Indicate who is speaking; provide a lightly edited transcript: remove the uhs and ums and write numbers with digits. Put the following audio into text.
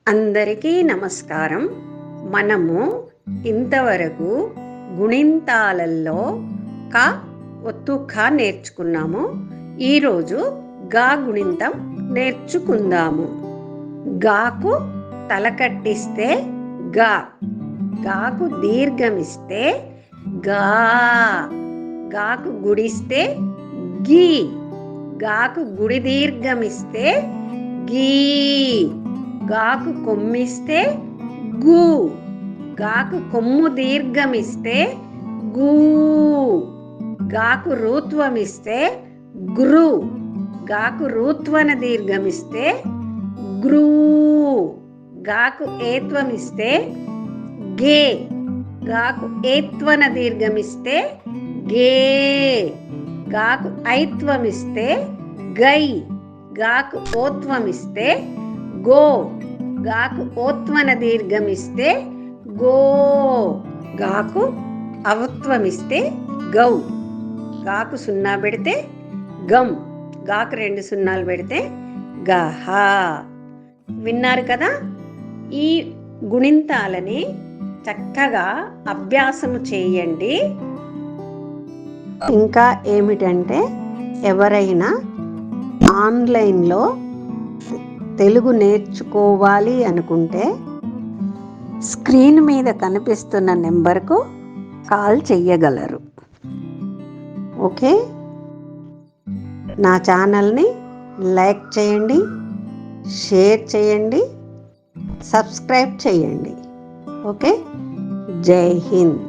Speaker 1: అందరికీ నమస్కారం. మనము ఇంతవరకు గుణింతాలలో క ఒత్తు ఖ నేర్చుకున్నాము. ఈరోజు గా గుణింతం నేర్చుకుందాము. గాకు తలకట్టిస్తే గా, గాకు దీర్ఘమిస్తే గా, గాకు గుడిస్తే గీ, గాకు గుడి దీర్ఘమిస్తే గీ, గాకు కొమ్మిస్తే గు, గాకు కొమ్ము దీర్ఘమిస్తే గు, గాకు రూత్వమిస్తే గృ, గాకు రూత్వన దీర్ఘమిస్తే గృ, గాకు ఏత్వమిస్తే గే, గాకు ఏత్వన దీర్ఘమిస్తే గే, గాకు ఐత్వమిస్తే గై, గాకు ఓత్వమిస్తే గో, గాకు ఓత్వన దీర్ఘమిస్తే గో, గాకు అవత్వమిస్తే గౌ, గాకు సున్నా పెడితే గం, గాకు 2 సున్నాలు పెడితే గహ. విన్నారు కదా? ఈ గుణింతాలని చక్కగా అభ్యాసము చేయండి. ఇంకా ఏమిటంటే, ఎవరైనా ఆన్లైన్లో తెలుగు నేర్చుకోవాలి అనుకుంటే స్క్రీన్ మీద కనిపిస్తున్న నెంబర్కు కాల్ చెయ్యగలరు. ఓకే, నా ఛానల్ని లైక్ చేయండి, షేర్ చేయండి, సబ్స్క్రైబ్ చేయండి. ఓకే, జై హింద్.